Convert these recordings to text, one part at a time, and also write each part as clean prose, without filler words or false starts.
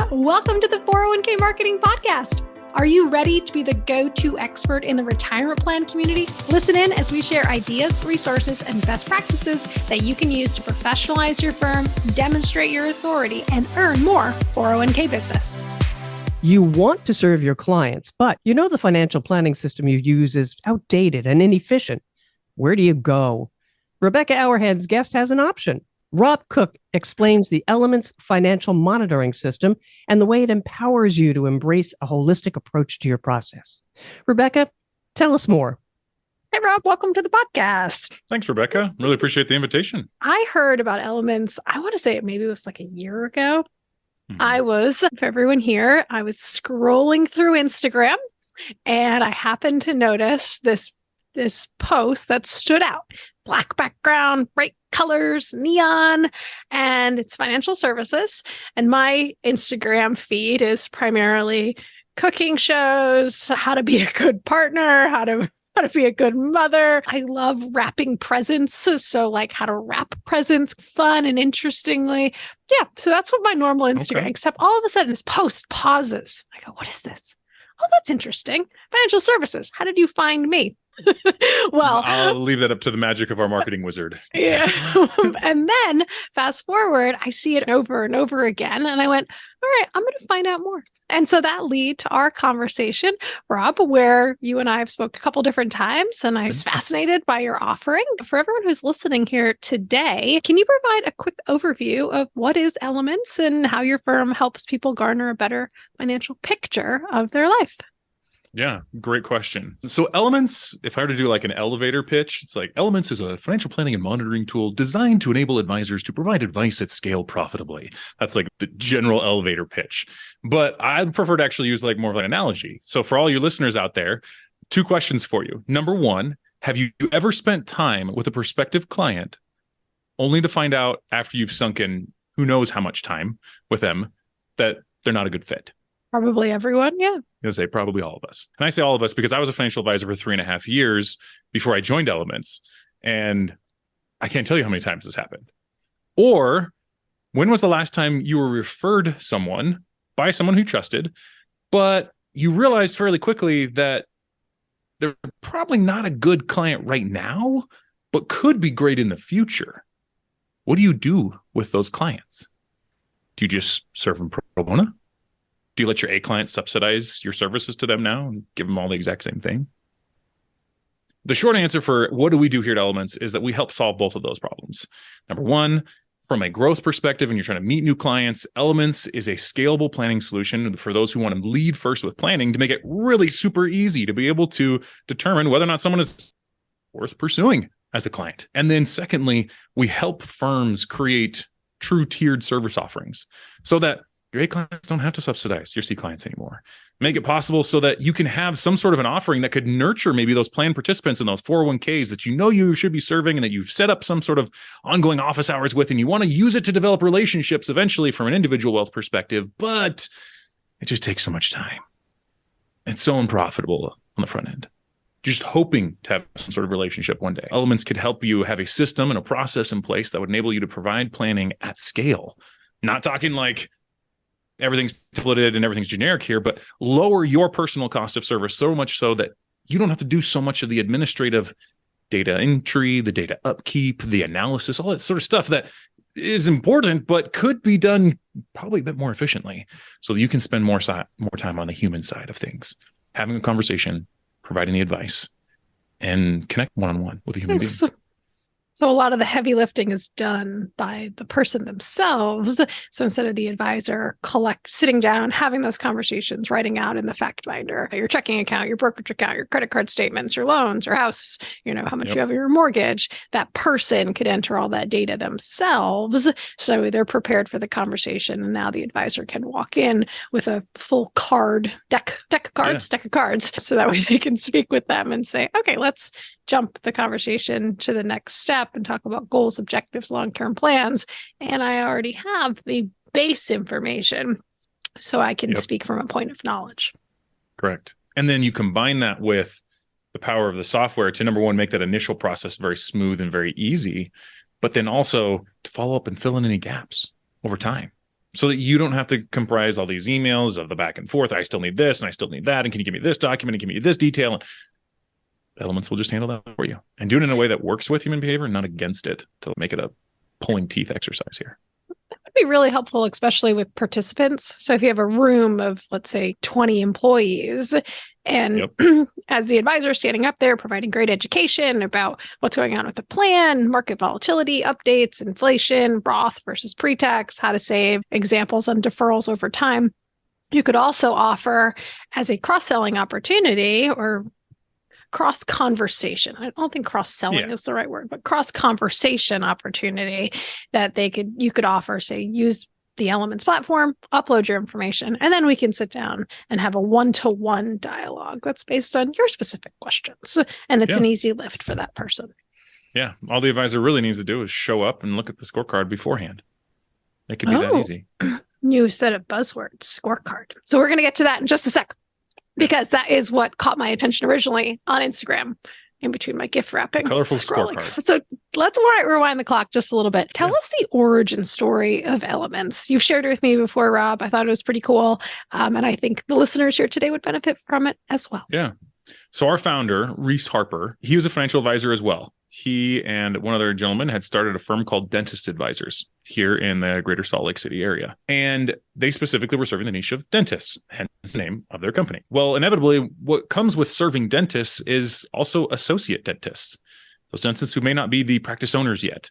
Welcome to the 401k Marketing Podcast. Are you ready to be the go-to expert in the retirement plan community? Listen in as we share ideas, resources, and best practices that you can use to professionalize your firm, demonstrate your authority, and earn more 401k business. You want to serve your clients, but you know the financial planning system you use is outdated and inefficient. Where do you go? Rebecca Hourihan's guest has an option. Rob Cook explains the Elements financial monitoring system and the way it empowers you to embrace a holistic approach to your process. Rebecca, tell us more. Hey, Rob, welcome to the podcast. Thanks, Rebecca. Really appreciate the invitation. I heard about Elements, I want to say maybe it was like a year ago. I was, for everyone here, I was scrolling through Instagram and I happened to notice this post that stood out. Black background, bright colors, neon, and it's financial services. And my Instagram feed is primarily cooking shows, how to be a good partner, how to be a good mother. I love wrapping presents. So like how to wrap presents fun and interestingly. Yeah. So that's what my normal Instagram, except all of a sudden this post pauses. I go, what is this? Oh, that's interesting. Financial services. How did you find me? Well, I'll leave that up to the magic of our marketing wizard. Yeah. And then fast forward, I see it over and over again. And I went, all right, I'm going to find out more. And so that led to our conversation, Rob, where you and I have spoke a couple different times, and I was fascinated by your offering. For everyone who's listening here today, can you provide a quick overview of what is Elements and how your firm helps people garner a better financial picture of their life? Yeah, great question. So Elements, if I were to do like an elevator pitch, it's like Elements is a financial planning and monitoring tool designed to enable advisors to provide advice at scale profitably. That's like the general elevator pitch. But I prefer to actually use like more of an analogy. So for all you listeners out there, 2 questions for you. Number 1, have you ever spent time with a prospective client only to find out after you've sunk in who knows how much time with them that they're not a good fit? Probably everyone, yeah. I'm going to say probably all of us. And I say all of us because I was a financial advisor for 3.5 years before I joined Elements. And I can't tell you how many times this happened. Or when was the last time you were referred someone by someone who trusted, but you realized fairly quickly that they're probably not a good client right now, but could be great in the future? What do you do with those clients? Do you just serve them pro bono? Do you let your A client subsidize your services to them now and give them all the exact same thing? The short answer for what do we do here at Elements is that we help solve both of those problems. Number 1, from a growth perspective, and you're trying to meet new clients, Elements is a scalable planning solution for those who want to lead first with planning to make it really super easy to be able to determine whether or not someone is worth pursuing as a client. And then secondly, we help firms create true tiered service offerings so that your A clients don't have to subsidize your C clients anymore. Make it possible so that you can have some sort of an offering that could nurture maybe those plan participants in those 401ks that you know you should be serving and that you've set up some sort of ongoing office hours with, and you want to use it to develop relationships eventually from an individual wealth perspective, but it just takes so much time. It's so unprofitable on the front end. Just hoping to have some sort of relationship one day. Elements could help you have a system and a process in place that would enable you to provide planning at scale. Not talking like everything's templated and everything's generic here, but lower your personal cost of service so much so that you don't have to do so much of the administrative data entry, the data upkeep, the analysis, all that sort of stuff that is important, but could be done probably a bit more efficiently so that you can spend more time on the human side of things, having a conversation, providing the advice, and connect one-on-one with a human being. So a lot of the heavy lifting is done by the person themselves. So instead of the advisor sitting down, having those conversations, writing out in the fact binder, your checking account, your brokerage account, your credit card statements, your loans, your house, how much you have in your mortgage, that person could enter all that data themselves. So they're prepared for the conversation. And now the advisor can walk in with a full deck of cards. So that way they can speak with them and say, okay, let's jump the conversation to the next step and talk about goals, objectives, long-term plans. And I already have the base information, so I can speak from a point of knowledge. Correct. And then you combine that with the power of the software to, number 1, make that initial process very smooth and very easy, but then also to follow up and fill in any gaps over time. so that you don't have to comprise all these emails of the back and forth. I still need this and I still need that. And can you give me this document and give me this detail? And Elements will just handle that for you and do it in a way that works with human behavior, not against it, to make it a pulling teeth exercise here. That would be really helpful, especially with participants. So if you have a room of, let's say, 20 employees, and as the advisor standing up there providing great education about what's going on with the plan, market volatility updates, inflation, Roth versus pre-tax, how to save, examples on deferrals over time, you could also offer as a cross-selling opportunity or cross-conversation. I don't think cross-selling is the right word, but cross-conversation opportunity that you could offer, say, use the Elements platform, upload your information, and then we can sit down and have a one-to-one dialogue that's based on your specific questions. And it's an easy lift for that person. Yeah. All the advisor really needs to do is show up and look at the scorecard beforehand. It could be that easy. New set of buzzwords, scorecard. So we're going to get to that in just a sec, because that is what caught my attention originally on Instagram in between my gift wrapping. Colorful scrolling. scorecard. So let's rewind the clock just a little bit. Tell us the origin story of Elements. You've shared it with me before, Rob. I thought it was pretty cool. And I think the listeners here today would benefit from it as well. Yeah. So our founder, Reese Harper, he was a financial advisor as well. He and one other gentleman had started a firm called Dentist Advisors here in the greater Salt Lake City area. And they specifically were serving the niche of dentists, hence the name of their company. Well, inevitably, what comes with serving dentists is also associate dentists. Those dentists who may not be the practice owners yet.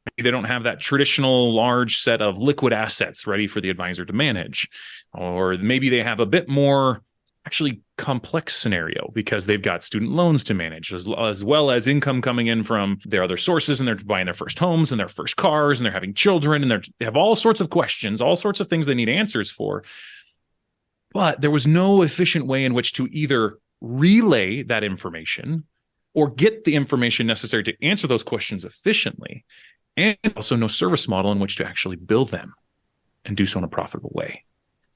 Maybe they don't have that traditional large set of liquid assets ready for the advisor to manage. Or maybe they have a bit more actually complex scenario because they've got student loans to manage as well as income coming in from their other sources, and they're buying their first homes and their first cars and they're having children and they have all sorts of questions, all sorts of things they need answers for. But there was no efficient way in which to either relay that information or get the information necessary to answer those questions efficiently, and also no service model in which to actually build them and do so in a profitable way.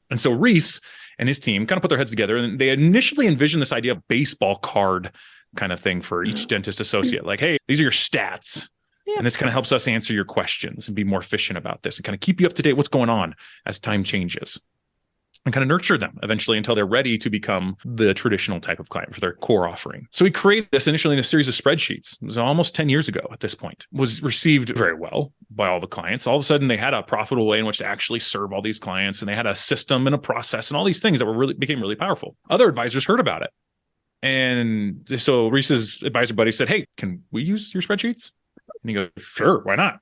And so Reese and his team kind of put their heads together, and they initially envisioned this idea of baseball card kind of thing for each dentist associate. Like, hey, these are your stats. Yeah. And this kind of helps us answer your questions and be more efficient about this and kind of keep you up to date what's going on as time changes. And kind of nurture them eventually until they're ready to become the traditional type of client for their core offering. So we created this initially in a series of spreadsheets. It was almost 10 years ago at this point. It was received very well by all the clients. All of a sudden, they had a profitable way in which to actually serve all these clients, and they had a system and a process and all these things that became really powerful. Other advisors heard about it. And so Reese's advisor buddy said, hey, can we use your spreadsheets? And he goes, sure, why not?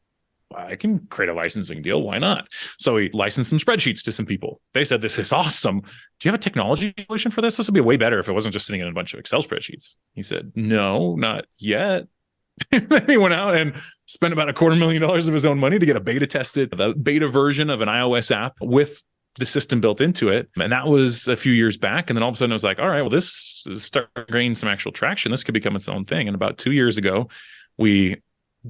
I can create a licensing deal. Why not? So he licensed some spreadsheets to some people. They said, this is awesome. Do you have a technology solution for this? This would be way better if it wasn't just sitting in a bunch of Excel spreadsheets. He said, no, not yet. Then he went out and spent about $250,000 of his own money to get the beta version of an iOS app with the system built into it. And that was a few years back. And then all of a sudden I was like, all right, well, this is starting to gain some actual traction. This could become its own thing. And about 2 years ago, we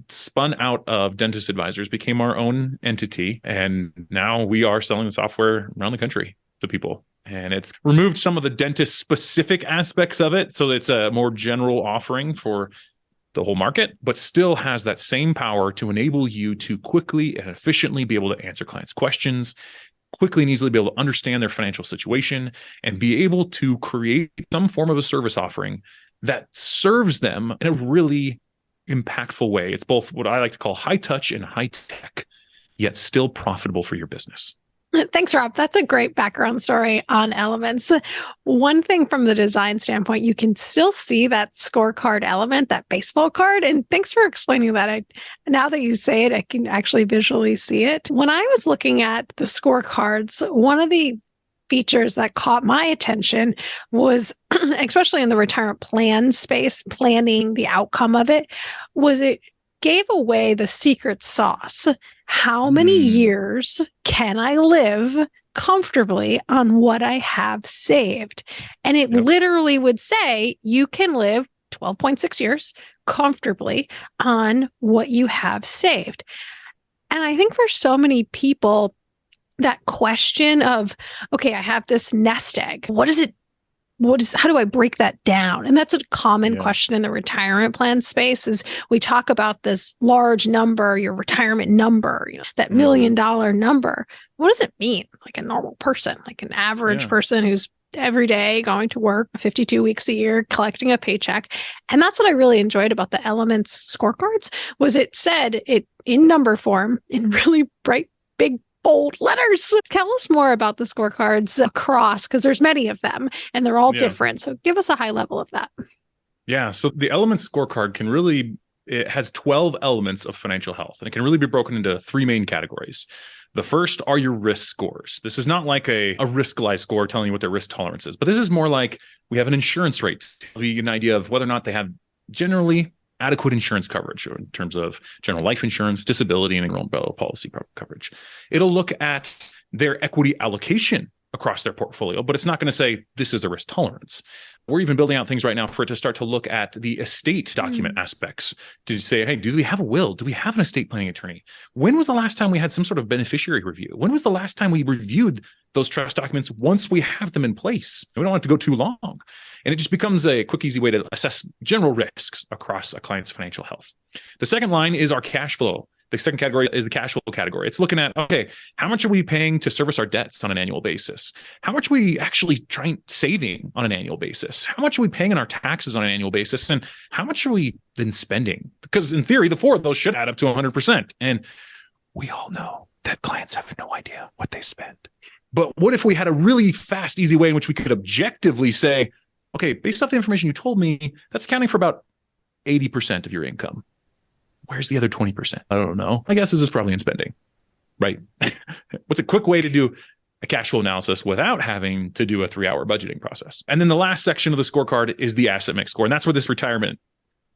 spun out of Dentist Advisors, became our own entity, and now we are selling the software around the country to people. And it's removed some of the dentist specific aspects of it, so it's a more general offering for the whole market, but still has that same power to enable you to quickly and efficiently be able to answer clients' questions, quickly and easily be able to understand their financial situation, and be able to create some form of a service offering that serves them in a really impactful way. It's both what I like to call high touch and high tech, yet still profitable for your business. Thanks, Rob. That's a great background story on Elements. One thing from the design standpoint, you can still see that scorecard element, that baseball card. And thanks for explaining that. Now that you say it, I can actually visually see it. When I was looking at the scorecards, one of the features that caught my attention was, especially in the retirement plan space, planning the outcome of it, was it gave away the secret sauce. How many years can I live comfortably on what I have saved? And it literally would say you can live 12.6 years comfortably on what you have saved. And I think for so many people, that question of, okay, I have this nest egg. What does it how do I break that down? And that's a common question in the retirement plan space is we talk about this large number, your retirement number, that $1 million number. What does it mean? Like a normal person, like an average person who's every day going to work 52 weeks a year, collecting a paycheck. And that's what I really enjoyed about the Elements scorecards was it said it in number form in really bright, big, bold letters. Tell us more about the scorecards across, because there's many of them and they're all different. So give us a high level of that. Yeah. So the Elements scorecard it has 12 elements of financial health, and it can really be broken into 3 main categories. The first are your risk scores. This is not like a risk-life score telling you what their risk tolerance is, but this is more like we have an insurance rate to give you an idea of whether or not they have generally adequate insurance coverage in terms of general life insurance, disability, and umbrella policy coverage. It'll look at their equity allocation across their portfolio, but it's not going to say this is the risk tolerance. We're even building out things right now for it to start to look at the estate document aspects to say, hey, do we have a will? Do we have an estate planning attorney? When was the last time we had some sort of beneficiary review? When was the last time we reviewed those trust documents once we have them in place? We don't want it to go too long. And it just becomes a quick, easy way to assess general risks across a client's financial health. The second line is our cash flow. The second category is the cash flow category. It's looking at, okay, how much are we paying to service our debts on an annual basis? How much are we actually saving on an annual basis? How much are we paying in our taxes on an annual basis? And how much are we then spending? Because in theory, the 4 of those should add up to 100%. And we all know that clients have no idea what they spend. But what if we had a really fast, easy way in which we could objectively say, okay, based off the information you told me, that's accounting for about 80% of your income. Where's the other 20%? I don't know. My guess is it's probably in spending, right? What's a quick way to do a cash flow analysis without having to do a 3-hour budgeting process? And then the last section of the scorecard is the asset mix score. And that's where this retirement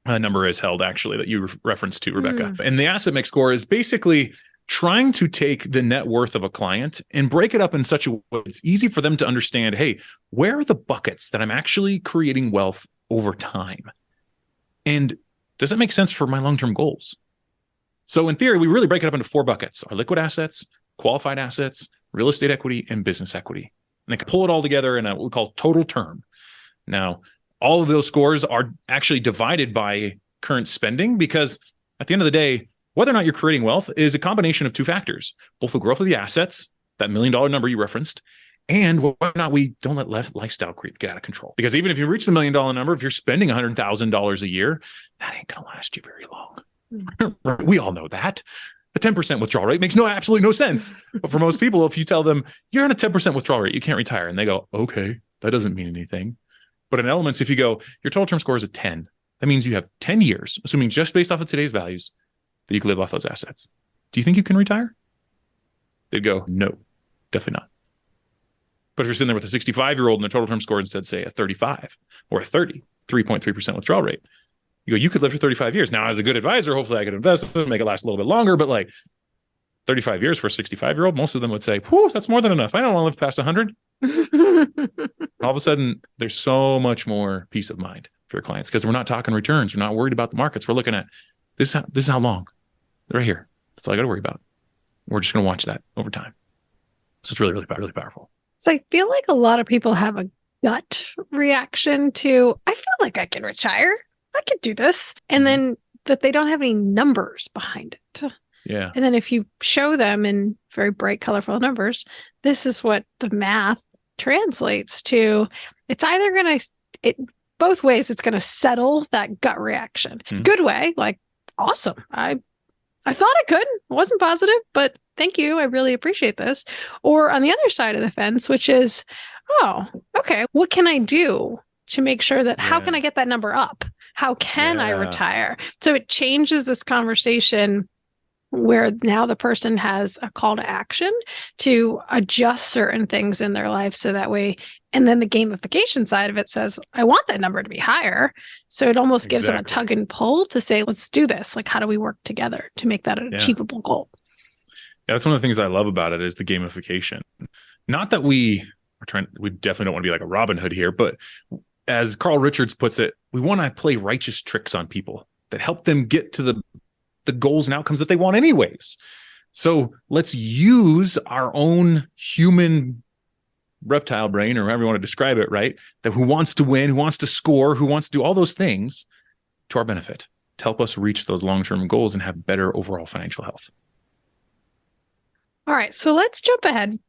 number is held, actually, that you referenced to, Rebecca. And the asset mix score is basically trying to take the net worth of a client and break it up in such a way it's easy for them to understand, hey, where are the buckets that I'm actually creating wealth over time? And does that make sense for my long-term goals? So in theory, we really break it up into 4 buckets: our liquid assets, qualified assets, real estate equity, and business equity. And they can pull it all together in what we call total term. Now, all of those scores are actually divided by current spending because at the end of the day, whether or not you're creating wealth is a combination of 2 factors, both the growth of the assets, that $1 million number you referenced, and whether or not we don't let lifestyle creep get out of control. Because even if you reach the $1 million number, if you're spending $100,000 a year, that ain't going to last you very long. We all know that. A 10% withdrawal rate makes absolutely no sense. But for most people, if you tell them you're on a 10% withdrawal rate, you can't retire. And they go, okay, that doesn't mean anything. But in Elements, if you go, your total term score is a 10, that means you have 10 years, assuming just based off of today's values, that you can live off those assets. Do you think you can retire? They'd go, no, definitely not. But if you're sitting there with a 65-year-old and the total term score instead, say, a 35 or a 30, 3.3% withdrawal rate, you go, you could live for 35 years. Now, as a good advisor, hopefully I could invest and make it last a little bit longer. But like 35 years for a 65-year-old, most of them would say, whew, that's more than enough. I don't want to live past 100. All of a sudden, there's so much more peace of mind for your clients because we're not talking returns. We're not worried about the markets. We're looking at this is how long. Right here. That's all I got to worry about. We're just going to watch that over time. So it's really, really, really powerful. So I feel like a lot of people have a gut reaction to, I feel like I can retire. I could do this. And then that they don't have any numbers behind it. Yeah. And then if you show them in very bright, colorful numbers, this is what the math translates to. It's either going to, both ways, it's going to settle that gut reaction. Good way, like, awesome. I thought I could. It wasn't positive, but thank you. I really appreciate this. Or on the other side of the fence, which is, oh, okay, what can I do to make sure that, how can I get that number up? How can I retire? So it changes this conversation where now the person has a call to action to adjust certain things in their life so that way. And then the gamification side of it says, I want that number to be higher. So it almost gives them a tug and pull to say, let's do this. Like, how do we work together to make that an achievable goal? Yeah, that's one of the things I love about it is the gamification. Not that we definitely don't want to be like a Robin Hood here, but as Carl Richards puts it, we want to play righteous tricks on people that help them get to the goals and outcomes that they want anyways. So let's use our own human reptile brain, or however you want to describe it, right? That who wants to win, who wants to score, who wants to do all those things to our benefit, to help us reach those long-term goals and have better overall financial health. All right, so let's jump ahead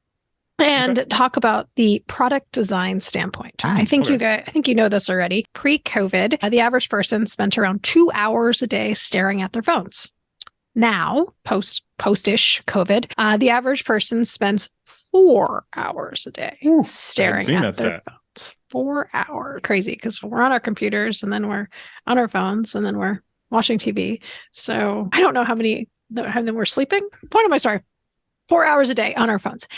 and talk about the product design standpoint. I think you know this already. Pre-COVID, the average person spent around 2 hours a day staring at their phones. Now, post-ish COVID, the average person spends 4 hours a day staring at their phones. 4 hours. Crazy, because we're on our computers and then we're on our phones and then we're watching TV. So I don't know how many we're sleeping. Point of my story. 4 hours a day on our phones.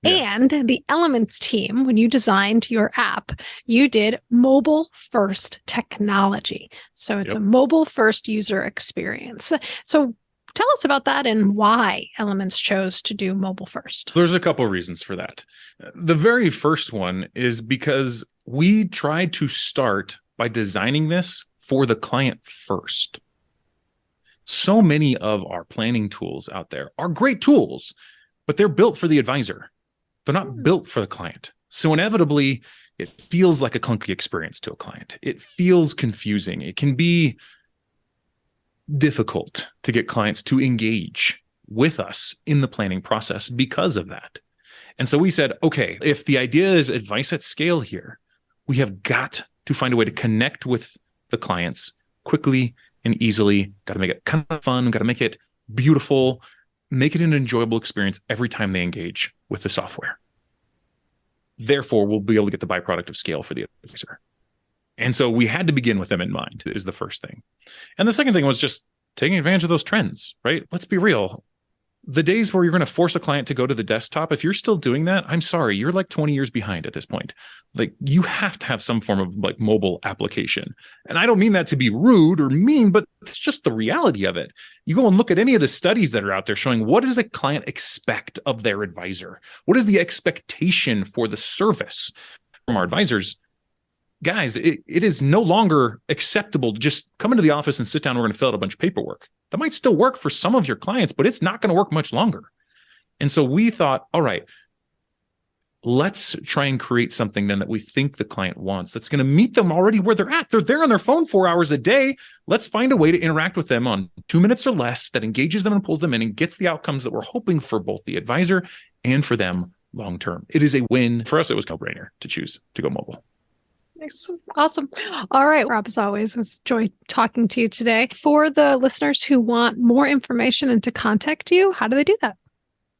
Yeah. And the Elements team, when you designed your app, you did mobile-first technology. So it's a mobile-first user experience. So tell us about that and why Elements chose to do mobile-first. There's a couple of reasons for that. The very first one is because we tried to start by designing this for the client first. So many of our planning tools out there are great tools, but they're built for the advisor. They're not built for the client. So inevitably, it feels like a clunky experience to a client. It feels confusing. It can be difficult to get clients to engage with us in the planning process because of that. And so we said, okay, if the idea is advice at scale here, we have got to find a way to connect with the clients quickly and easily. Got to make it kind of fun, got to make it beautiful, make it an enjoyable experience every time they engage with the software. Therefore, we'll be able to get the byproduct of scale for the advisor. And so we had to begin with them in mind, is the first thing. And the second thing was just taking advantage of those trends, right? Let's be real. The days where you're going to force a client to go to the desktop, if you're still doing that, I'm sorry, you're like 20 years behind at this point. Like, you have to have some form of like mobile application. And I don't mean that to be rude or mean, but it's just the reality of it. You go and look at any of the studies that are out there showing what does a client expect of their advisor? What is the expectation for the service from our advisors? Guys, it is no longer acceptable to just come into the office and sit down. We're going to fill out a bunch of paperwork. That might still work for some of your clients, but it's not going to work much longer. And so we thought, all right, let's try and create something then that we think the client wants that's going to meet them already where they're at. They're there on their phone 4 hours a day. Let's find a way to interact with them on 2 minutes or less that engages them and pulls them in and gets the outcomes that we're hoping for both the advisor and for them long term. It is a win. For us, it was a no-brainer to choose to go mobile. Awesome. All right, Rob, as always, it was a joy talking to you today. For the listeners who want more information and to contact you, how do they do that?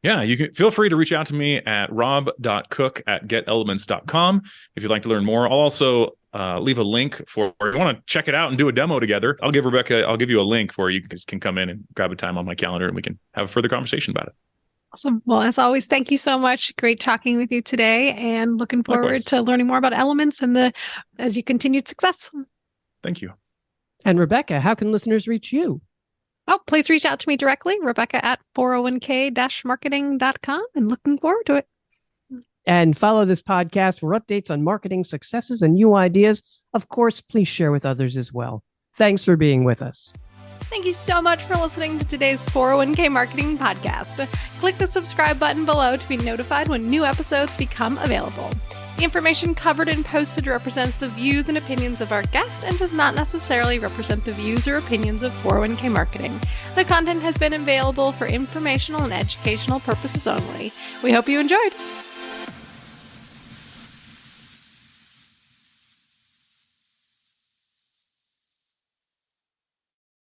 Yeah, you can feel free to reach out to me at rob.cook@getelements.com if you'd like to learn more. I'll also leave a link for if you want to check it out and do a demo together. I'll give you a link where you can come in and grab a time on my calendar and we can have a further conversation about it. Awesome. Well, as always, thank you so much. Great talking with you today and looking forward to learning more about Elements and as you continued success. Thank you. And Rebecca, how can listeners reach you? Oh, please reach out to me directly, Rebecca at 401k-marketing.com, and looking forward to it. And follow this podcast for updates on marketing successes and new ideas. Of course, please share with others as well. Thanks for being with us. Thank you so much for listening to today's 401k Marketing Podcast. Click the subscribe button below to be notified when new episodes become available. The information covered and posted represents the views and opinions of our guest and does not necessarily represent the views or opinions of 401k Marketing. The content has been available for informational and educational purposes only. We hope you enjoyed.